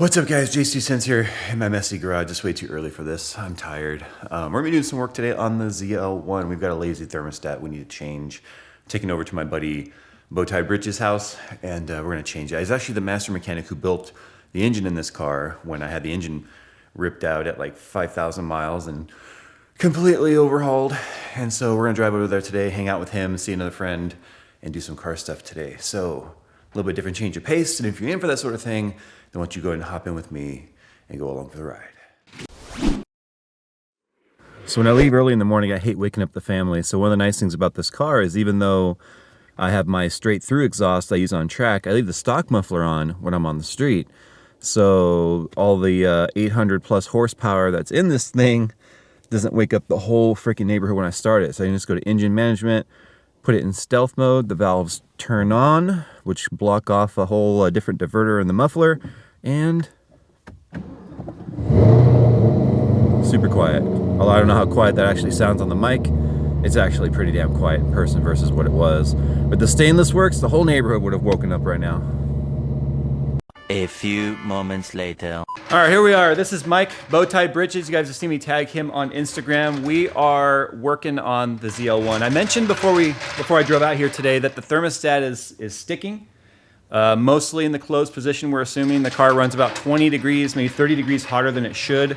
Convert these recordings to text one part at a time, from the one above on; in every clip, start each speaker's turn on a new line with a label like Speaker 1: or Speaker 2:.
Speaker 1: What's up guys, JayzTwoCents here in my messy garage. It's way too early for this. I'm tired. We're gonna be doing some work today on the ZL1. We've got a lazy thermostat we need to change. Taking over to my buddy Bowtie Bridges' house and we're gonna change it. He's actually the master mechanic who built the engine in this car when I had the engine ripped out at like 5,000 miles and completely overhauled. And so we're gonna drive over there today, hang out with him, see another friend, and do some car stuff today. So a little bit different change of pace. And if you're in for that sort of thing, then why don't you go ahead and hop in with me and go along for the ride. So when I leave early in the morning, I hate waking up the family. So one of the nice things about this car is even though I have my straight through exhaust I use on track, I leave the stock muffler on when I'm on the street. So all the 800 plus horsepower that's in this thing doesn't wake up the whole freaking neighborhood when I start it. So I can just go to engine management, put it in stealth mode, the valves turn on, which block off a whole different diverter in the muffler, and super quiet. Although I don't know how quiet that actually sounds on the mic. It's actually pretty damn quiet in person versus what it was. But the stainless works, the whole neighborhood would have woken up right now.
Speaker 2: A few moments later.
Speaker 1: All right, here we are. This is Mike, Bowtie Bridges. You guys have seen me tag him on Instagram. We are working on the ZL1. I mentioned before I drove out here today that the thermostat is sticking, mostly in the closed position. We're assuming the car runs about 20 degrees, maybe 30 degrees hotter than it should.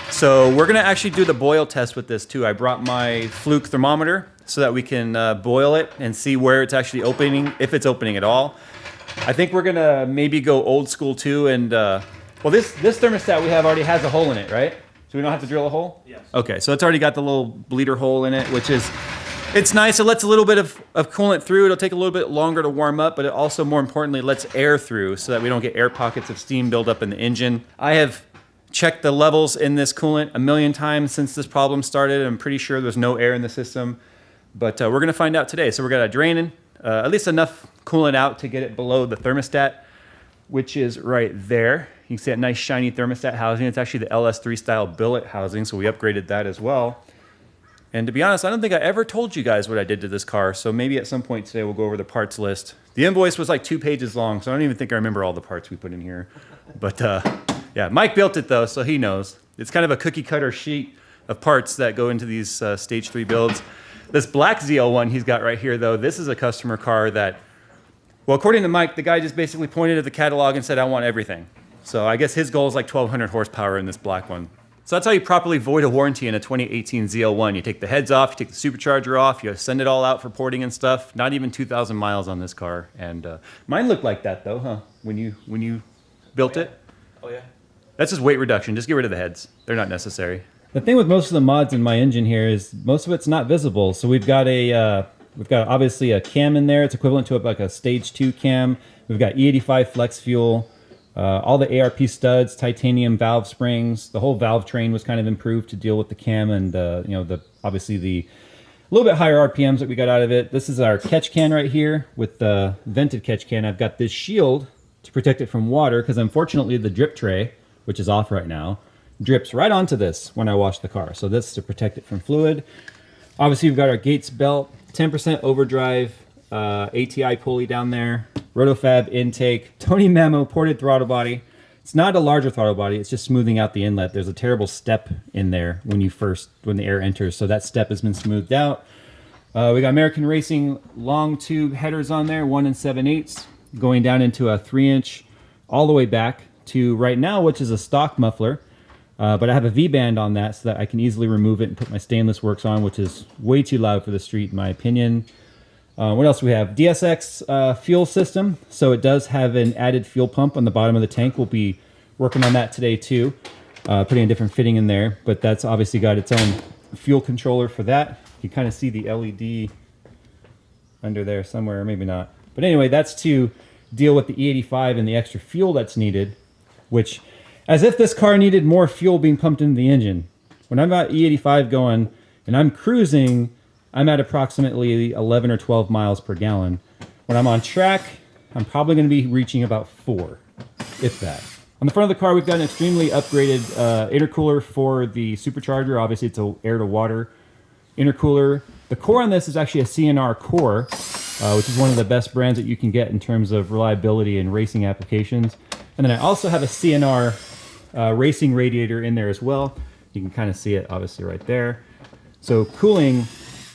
Speaker 1: So we're gonna actually do the boil test with this too. I brought my Fluke thermometer so that we can boil it and see where it's actually opening, if it's opening at all. I think we're gonna maybe go old school too, and well, this thermostat we have already has a hole in it, right? So we don't have to drill a hole?
Speaker 3: Yes.
Speaker 1: Okay, so it's already got the little bleeder hole in it, which is, it's nice. It lets a little bit of coolant through. It'll take a little bit longer to warm up, but it also, more importantly, lets air through so that we don't get air pockets of steam build up in the engine. I have checked the levels in this coolant a million times since this problem started. I'm pretty sure there's no air in the system, but we're gonna find out today. So we're gonna drain in at least enough coolant out to get it below the thermostat, which is right there. You can see that nice shiny thermostat housing. It's actually the LS3 style billet housing, so we upgraded that as well. And to be honest, I don't think I ever told you guys what I did to this car, so maybe at some point today we'll go over the parts list. The invoice was like 2 pages long, so I don't even think I remember all the parts we put in here. But yeah, Mike built it though, so he knows. It's kind of a cookie cutter sheet of parts that go into these stage 3 builds. This black ZL1 he's got right here though, this is a customer car that, well, according to Mike, the guy just basically pointed at the catalog and said, I want everything. So I guess his goal is like 1,200 horsepower in this black one. So that's how you properly void a warranty in a 2018 ZL1. You take the heads off, you take the supercharger off, you send it all out for porting and stuff. Not even 2,000 miles on this car. And mine looked like that though, huh? When you built it?
Speaker 3: Oh yeah.
Speaker 1: That's just weight reduction. Just get rid of the heads. They're not necessary.
Speaker 4: The thing with most of the mods in my engine here is most of it's not visible. So we've got obviously a cam in there. It's equivalent to like a stage 2 cam. We've got E85 flex fuel, all the ARP studs, titanium valve springs. The whole valve train was kind of improved to deal with the cam and you know, obviously the little bit higher RPMs that we got out of it. This is our catch can right here with the vented catch can. I've got this shield to protect it from water because unfortunately the drip tray, which is off right now, drips right onto this when I wash the car. So this is to protect it from fluid. Obviously we've got our Gates belt, 10% overdrive, ATI pulley down there, Rotofab intake, Tony Memo ported throttle body. It's not a larger throttle body, it's just smoothing out the inlet. There's a terrible step in there when the air enters. So that step has been smoothed out. We got American Racing long tube headers on there, 1 7/8, going down into a 3-inch all the way back to right now, which is a stock muffler. But I have a V-band on that so that I can easily remove it and put my stainless works on, which is way too loud for the street in my opinion. What else do we have? DSX fuel system. So it does have an added fuel pump on the bottom of the tank. We'll be working on that today too, putting a different fitting in there. But that's obviously got its own fuel controller for that. You kind of see the LED under there somewhere, or maybe not. But anyway, that's to deal with the E85 and the extra fuel that's needed, which, as if this car needed more fuel being pumped into the engine. When I've got E85 going and I'm cruising, I'm at approximately 11 or 12 miles per gallon. When I'm on track, I'm probably going to be reaching about 4, if that. On the front of the car, we've got an extremely upgraded intercooler for the supercharger. Obviously, it's an air-to-water intercooler. The core on this is actually a CNR core, which is one of the best brands that you can get in terms of reliability and racing applications. And then I also have a CNR racing radiator in there as well. You can kind of see it obviously right there. So cooling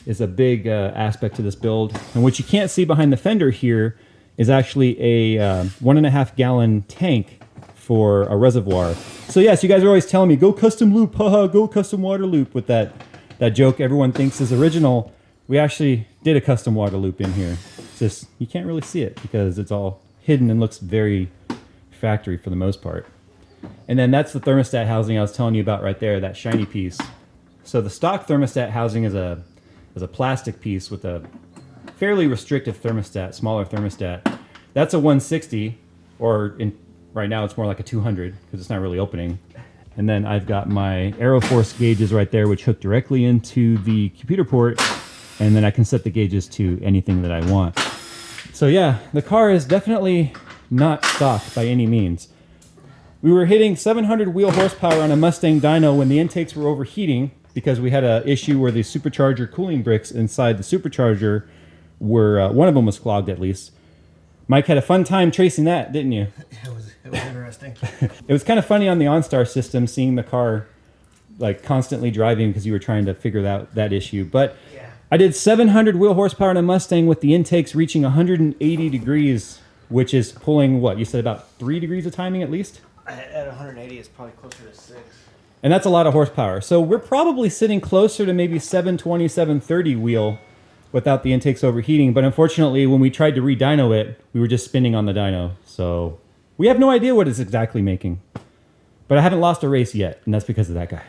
Speaker 4: is a big aspect to this build. And what you can't see behind the fender here is actually a 1.5 gallon tank for a reservoir. So yes, you guys are always telling me, go custom loop, haha, go custom water loop with that joke everyone thinks is original. We actually did a custom water loop in here. It's just, you can't really see it because it's all hidden and looks very factory for the most part. And then that's the thermostat housing I was telling you about right there, that shiny piece. So the stock thermostat housing is a plastic piece with a fairly restrictive thermostat, smaller thermostat. That's a 160, or right now it's more like a 200 because it's not really opening. And then I've got my Aeroforce gauges right there, which hook directly into the computer port, and then I can set the gauges to anything that I want. So yeah, the car is definitely not stock by any means. We were hitting 700 wheel horsepower on a Mustang dyno when the intakes were overheating because we had an issue where the supercharger cooling bricks inside the supercharger were, one of them was clogged at least. Mike had a fun time tracing that, didn't you?
Speaker 3: It was interesting.
Speaker 4: It was kind of funny on the OnStar system seeing the car like constantly driving because you were trying to figure out that issue. But
Speaker 3: Yeah.
Speaker 4: I did 700 wheel horsepower on a Mustang with the intakes reaching 180 degrees, which is pulling what? You said about 3 degrees of timing at least?
Speaker 3: At 180, it's probably closer to 6.
Speaker 4: And that's a lot of horsepower. So we're probably sitting closer to maybe 720, 730 wheel without the intakes overheating. But unfortunately, when we tried to re-dyno it, we were just spinning on the dyno. So we have no idea what it's exactly making. But I haven't lost a race yet, and that's because of that guy.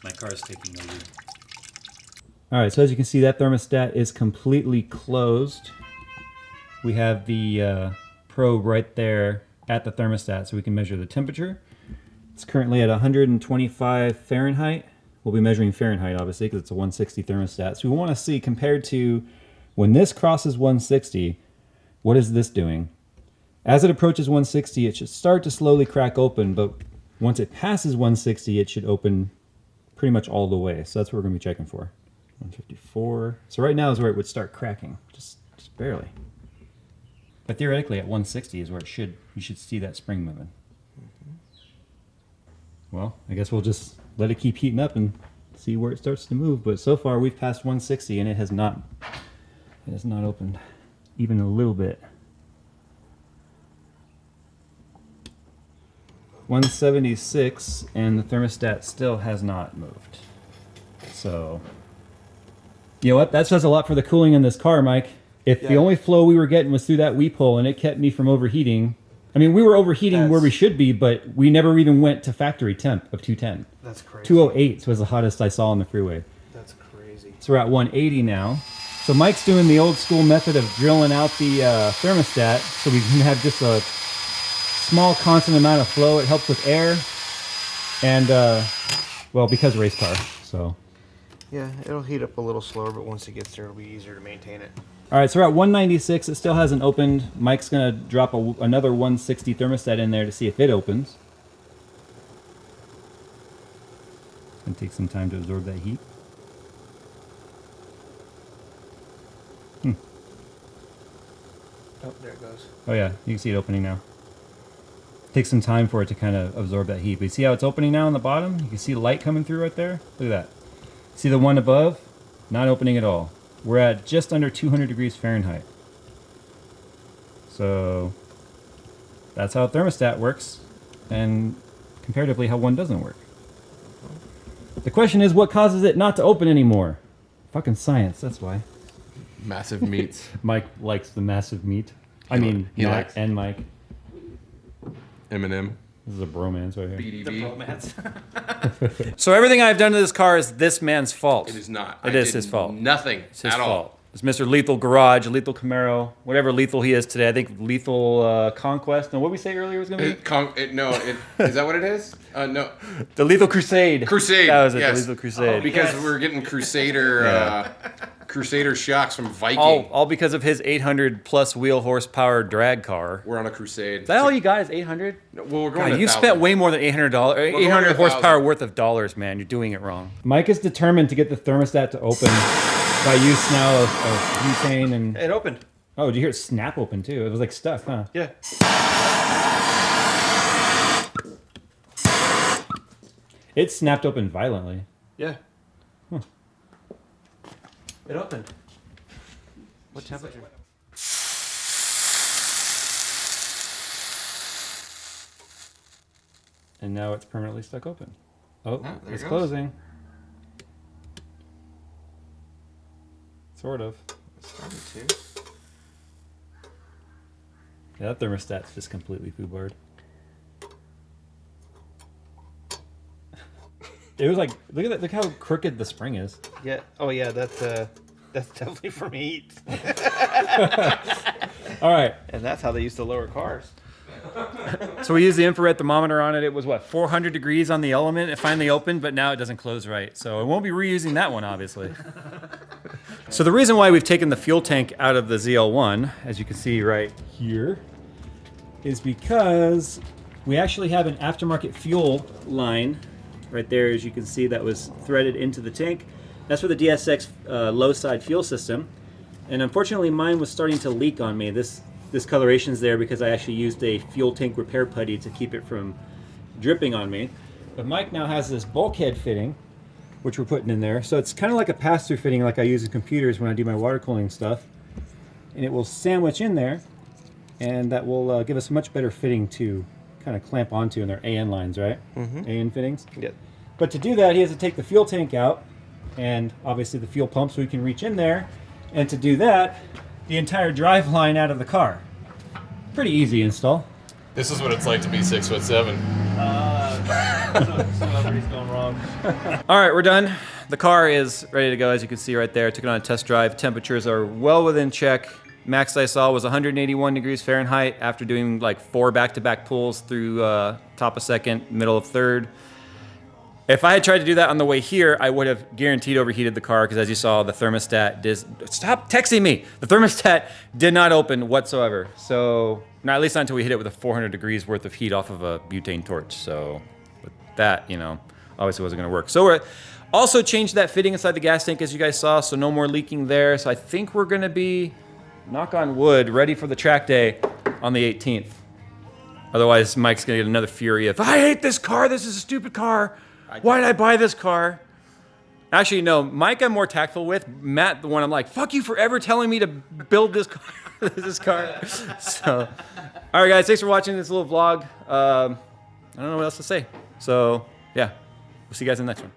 Speaker 1: My car is taking the lead.
Speaker 4: All right, so as you can see, that thermostat is completely closed. We have the probe right there at the thermostat so we can measure the temperature. It's currently at 125 Fahrenheit. We'll be measuring Fahrenheit, obviously, because it's a 160 thermostat. So we want to see, compared to when this crosses 160, what is this doing? As it approaches 160, it should start to slowly crack open, but once it passes 160, it should open pretty much all the way. So that's what we're going to be checking for. 154. So right now is where it would start cracking, just barely. But theoretically, at 160 is where you should see that spring moving. Well, I guess we'll just let it keep heating up and see where it starts to move. But so far, we've passed 160, and it has not opened even a little bit. 176, and the thermostat still has not moved. So, you know what? That says a lot for the cooling in this car, Mike. If the only flow we were getting was through that weep hole and it kept me from overheating, I mean, we were overheating where we should be, but we never even went to factory temp of 210.
Speaker 3: That's crazy.
Speaker 4: 208 was the hottest I saw on the freeway.
Speaker 3: That's crazy.
Speaker 4: So we're at 180 now. So Mike's doing the old school method of drilling out the thermostat so we can have just a small constant amount of flow. It helps with air and, well, because race car, so.
Speaker 3: Yeah, it'll heat up a little slower, but once it gets there, it'll be easier to maintain it.
Speaker 4: All right, so we're at 196. It still hasn't opened. Mike's going to drop another 160 thermostat in there to see if it opens. It's going to take some time to absorb that heat.
Speaker 3: Oh, there it goes.
Speaker 4: Oh yeah, you can see it opening now. Takes some time for it to kind of absorb that heat. But you see how it's opening now on the bottom? You can see light coming through right there. Look at that. See the one above? Not opening at all. We're at just under 200 degrees Fahrenheit. So that's how a thermostat works, and comparatively how one doesn't work. The question is, what causes it not to open anymore? Fucking science, that's why.
Speaker 5: Massive meats.
Speaker 4: Mike likes the massive meat. I mean,
Speaker 5: he
Speaker 4: Matt
Speaker 5: likes-
Speaker 4: and Mike.
Speaker 5: M&M.
Speaker 4: This is a bromance right here.
Speaker 5: BDB.
Speaker 1: So everything I've done to this car is this man's fault.
Speaker 5: It is not.
Speaker 1: It
Speaker 5: I
Speaker 1: is
Speaker 5: did
Speaker 1: his fault.
Speaker 5: Nothing
Speaker 1: It's his
Speaker 5: at all.
Speaker 1: fault. It's Mr. Lethal Garage, Lethal Camaro, whatever lethal he is today. I think Lethal Conquest. And what did we say earlier was going to be?
Speaker 5: Is that what it is? No.
Speaker 1: The Lethal Crusade.
Speaker 5: Crusade.
Speaker 1: That was it,
Speaker 5: yes.
Speaker 1: the Lethal Crusade.
Speaker 5: Because we're getting Crusader Crusader shocks from Viking.
Speaker 1: all because of his 800 plus wheel horsepower drag car.
Speaker 5: We're on a crusade.
Speaker 1: Is that all you got is 800?
Speaker 5: Well, we're going
Speaker 1: God,
Speaker 5: to
Speaker 1: you
Speaker 5: 1,000.
Speaker 1: spent way more than $800.
Speaker 5: going to
Speaker 1: 800 horsepower
Speaker 5: 1,000.
Speaker 1: worth of dollars, man. You're doing it wrong.
Speaker 4: Mike is determined to get the thermostat to open by use now of butane and...
Speaker 1: It opened.
Speaker 4: Oh, did you hear it snap open too? It was like stuck, huh?
Speaker 3: Yeah.
Speaker 4: It snapped open violently.
Speaker 3: Yeah. It opened. What temperature?
Speaker 4: And now it's permanently stuck open. Oh,
Speaker 3: there
Speaker 4: it's
Speaker 3: it goes.
Speaker 4: closing. Sort of.
Speaker 3: It started to.
Speaker 4: Yeah, that thermostat's just completely foobarred. It was like, look at that, look how crooked the spring is.
Speaker 3: Yeah. Oh yeah, that's definitely from heat.
Speaker 4: All right.
Speaker 3: And that's how they used to lower cars.
Speaker 1: So we used the infrared thermometer on it. It was what, 400 degrees on the element. It finally opened, but now it doesn't close right. So I won't be reusing that one, obviously. So the reason why we've taken the fuel tank out of the ZL1, as you can see right
Speaker 4: Here is because we actually have an aftermarket fuel
Speaker 1: line right there, as you can see, that was threaded into the tank. That's for the DSX low side fuel system. And unfortunately, mine was starting to leak on me. This coloration's there because I actually used a fuel tank repair putty to keep it from dripping on me.
Speaker 4: But Mike now has this bulkhead fitting, which we're putting in there. So it's kind of like a pass-through fitting like I use in computers when I do my water cooling stuff. And it will sandwich in there, and that will give us a much better fitting to kind of clamp onto in their AN lines, right? Mm-hmm. AN fittings.
Speaker 3: Yeah.
Speaker 4: But to do that, he has to take the fuel tank out, and obviously the fuel pump so we can reach in there. And to do that, the entire drive line out of the car. Pretty easy install.
Speaker 5: This is what it's like to be 6'7".
Speaker 3: Somebody's going wrong.
Speaker 1: All right, we're done. The car is ready to go, as you can see right there. Took it on a test drive. Temperatures are well within check. Max I saw was 181 degrees Fahrenheit after doing like 4 back-to-back pulls through top of second, middle of third. If I had tried to do that on the way here, I would have guaranteed overheated the car because, as you saw, the thermostat stop texting me. The thermostat did not open whatsoever. So, not at least not until we hit it with a 400 degrees worth of heat off of a butane torch. So, with that, you know, obviously wasn't going to work. So we're also changed that fitting inside the gas tank, as you guys saw, so no more leaking there. So I think we're going to be, knock on wood, ready for the track day on the 18th. Otherwise, Mike's going to get another fury of, I hate this car. This is a stupid car. Why did I buy this car? Actually, no, Mike I'm more tactful with. Matt, the one I'm like, fuck you for ever telling me to build this car. So, all right, guys, thanks for watching this little vlog. I don't know what else to say. So, yeah, we'll see you guys in the next one.